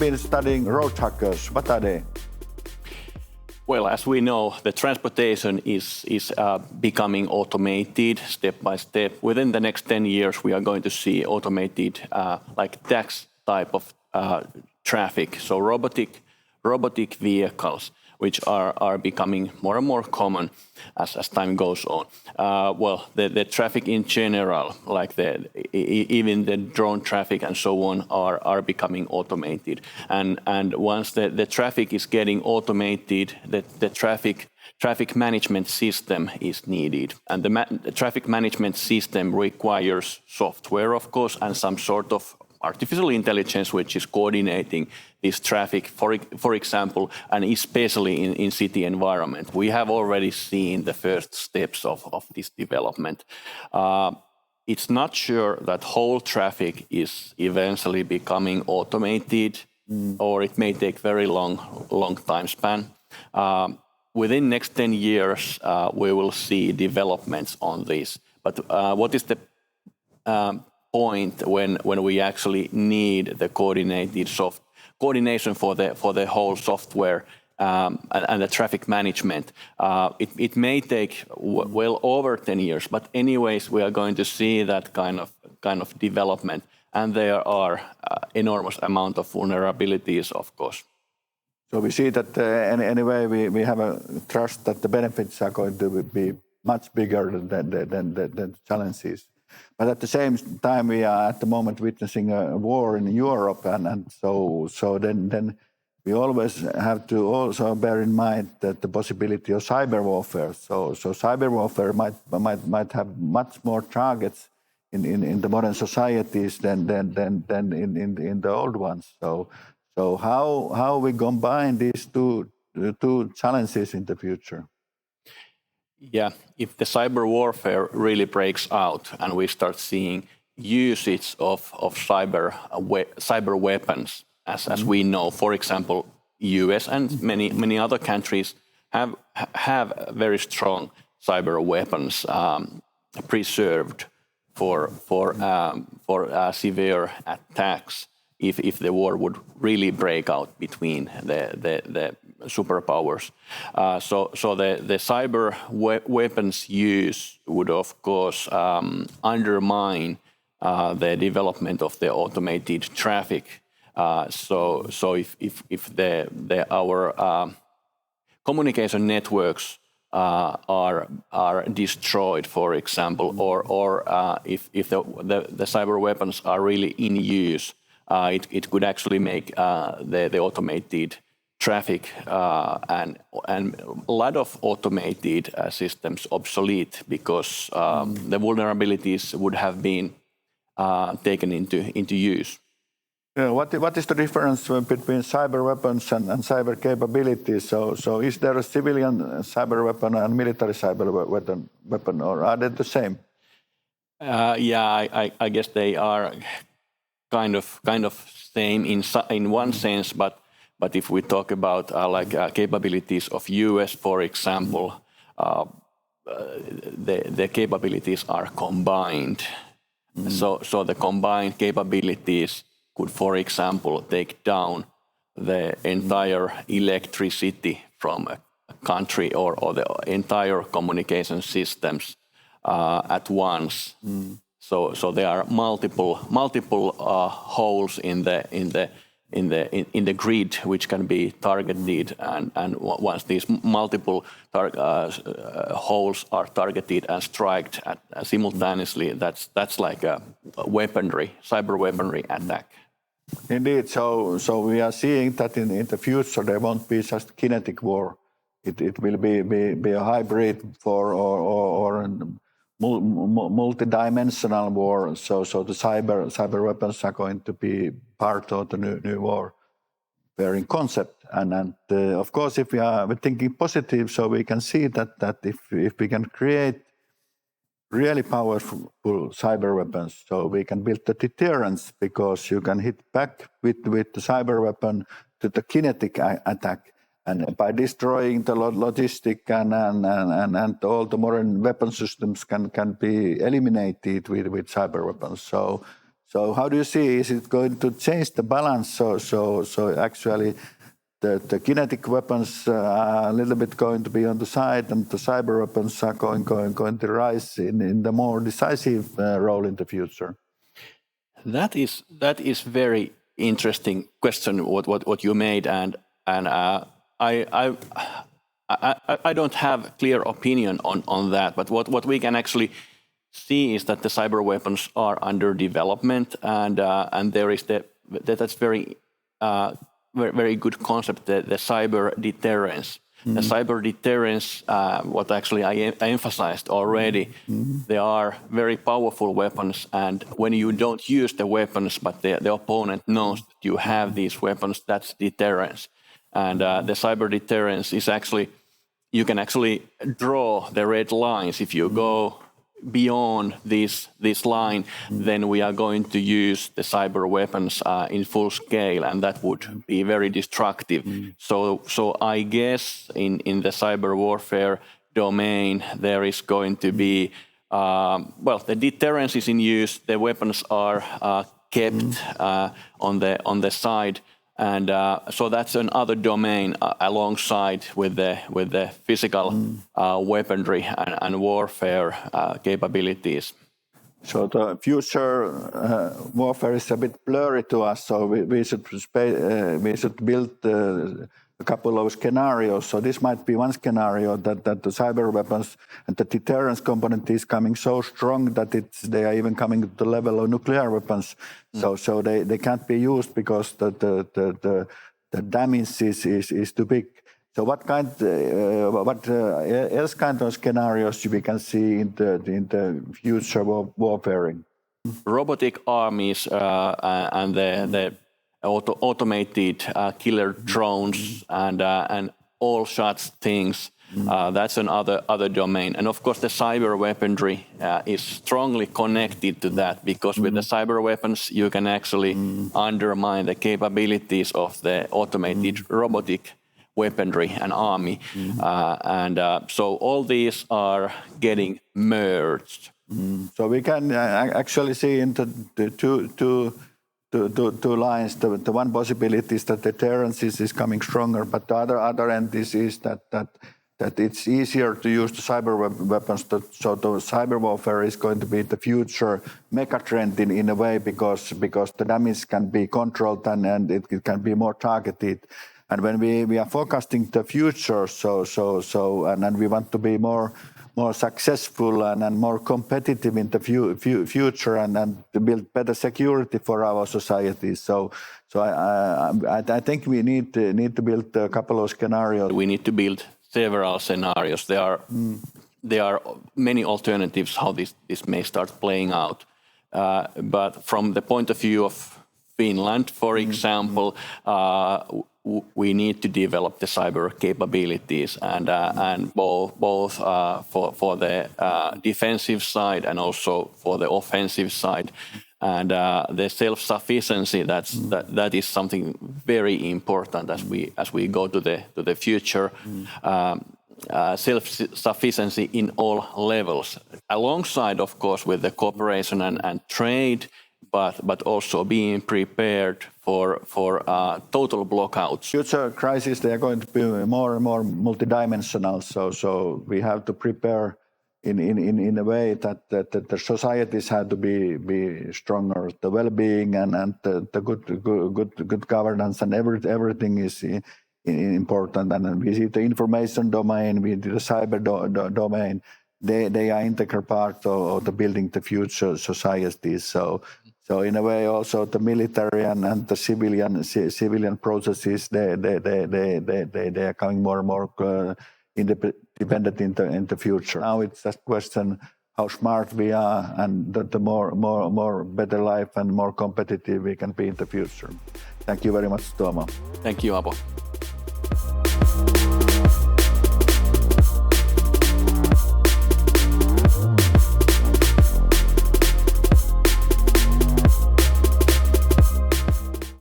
been studying road hackers. What are they? Well, as we know, the transportation is becoming automated step by step. Within the next 10 years, we are going to see automated like tax type of traffic. So robotic vehicles, which are becoming more and more common as time goes on. Well, the traffic in general, like even the drone traffic and so on, are becoming automated. And once the traffic is getting automated, the traffic management system is needed. And the traffic management system requires software, of course, and some sort of artificial intelligence, which is coordinating this traffic, for example, and especially in city environment. We have already seen the first steps of this development. It's not sure that whole traffic is eventually becoming automated, or it may take very long time span. Within next 10 years, we will see developments on this. But what is the point when we actually need the coordination for the whole software and the traffic management? It may take well over 10 years, but anyways, we are going to see that kind of development, and there are enormous amount of vulnerabilities, of course. So we see that anyway we have a trust that the benefits are going to be much bigger than the challenges. But at the same time, we are at the moment witnessing a war in Europe, and so then we always have to also bear in mind that the possibility of cyber warfare. So cyber warfare might have much more targets in the modern societies than in the old ones. So how we combine these two challenges in the future? Yeah, if the cyber warfare really breaks out and we start seeing usage of cyber weapons, as we know, for example, US and many other countries have very strong cyber weapons preserved for severe attacks. If the war would really break out between the superpowers. So the cyber weapons use would, of course, undermine the development of the automated traffic. So if our communication networks are destroyed, for example, or if the cyber weapons are really in use, it could actually make the automated traffic and a lot of automated systems obsolete, because the vulnerabilities would have been taken into use. Yeah, what is the difference between cyber weapons and cyber capabilities? So is there a civilian cyber weapon and military cyber weapon, or are they the same? Yeah, I guess they are kind of same in one sense, but if we talk about capabilities of US, for example, the capabilities are combined. So the combined capabilities could, for example, take down the entire electricity from a country or the entire communication systems at once. So there are multiple holes in the grid which can be targeted, and once these multiple holes are targeted and striked simultaneously, that's like a cyber weaponry attack. Indeed. So we are seeing that in the future there won't be just kinetic war. It will be a hybrid or multi-dimensional war. So the cyber weapons are going to be part of the new war, in concept. And of course, if we're thinking positive, so we can see that if we can create really powerful cyber weapons, so we can build the deterrence, because you can hit back with the cyber weapon to the kinetic attack. And by destroying the logistic and all the modern weapon systems can be eliminated with cyber weapons. So So how do you see, is it going to change the balance? So actually the kinetic weapons are a little bit going to be on the side, and the cyber weapons are going to rise in the more decisive role in the future? That is very interesting question what you made, and I don't have clear opinion on that, but what we can actually see is that the cyber weapons are under development, and there is that's very very good concept, the cyber deterrence. The cyber deterrence, what actually I emphasized already, they are very powerful weapons, and when you don't use the weapons, but the opponent knows that you have these weapons, that's deterrence. And the cyber deterrence is actually, you can actually draw the red lines. If you go beyond this line, then we are going to use the cyber weapons in full scale, and that would be very destructive. So I guess in the cyber warfare domain, there is going to be, the deterrence is in use, the weapons are kept on the side. And so that's another domain alongside with the physical weaponry and warfare capabilities. So the future warfare is a bit blurry to us. So we should build a couple of scenarios. So this might be one scenario that the cyber weapons and the deterrence component is coming so strong that they are even coming to the level of nuclear weapons. So they can't be used because the damage is too big. So what else kind of scenarios we can see in the future warfare? Robotic armies and the automated killer drones and all such things. That's another domain. And of course, the cyber weaponry is strongly connected to that, because with the cyber weapons, you can actually undermine the capabilities of the automated robotic weaponry and army. So all these are getting merged. So we can actually see into the two lines. The one possibility is that deterrence is coming stronger, but the other end is that it's easier to use the cyber weapons. So the cyber warfare is going to be the future megatrend in a way, because the damage can be controlled and it can be more targeted. And when we are forecasting the future, and we want to be more successful and more competitive in the future and to build better security for our society. So I think we need to build a couple of scenarios. We need to build several scenarios. There are many alternatives how this may start playing out. But from the point of view of Finland, for example, we need to develop the cyber capabilities and both for the defensive side and also for the offensive side. And the self-sufficiency, that is something very important as we go to the future. Self-sufficiency in all levels, alongside, of course, with the cooperation and trade, but also being prepared for total blockouts. Future crises, they are going to be more and more multidimensional. So we have to prepare in a way that the societies have to be stronger. The well-being and the good governance and everything is important. And we see the information domain, we see the cyber domain. They are integral part of the building the future societies. So in a way, also the military and the civilian processes, they are coming more and more independent in the future. Now it's just a question how smart we are, and the more better life and more competitive we can be in the future. Thank you very much, Tuomo. Thank you, Aapo.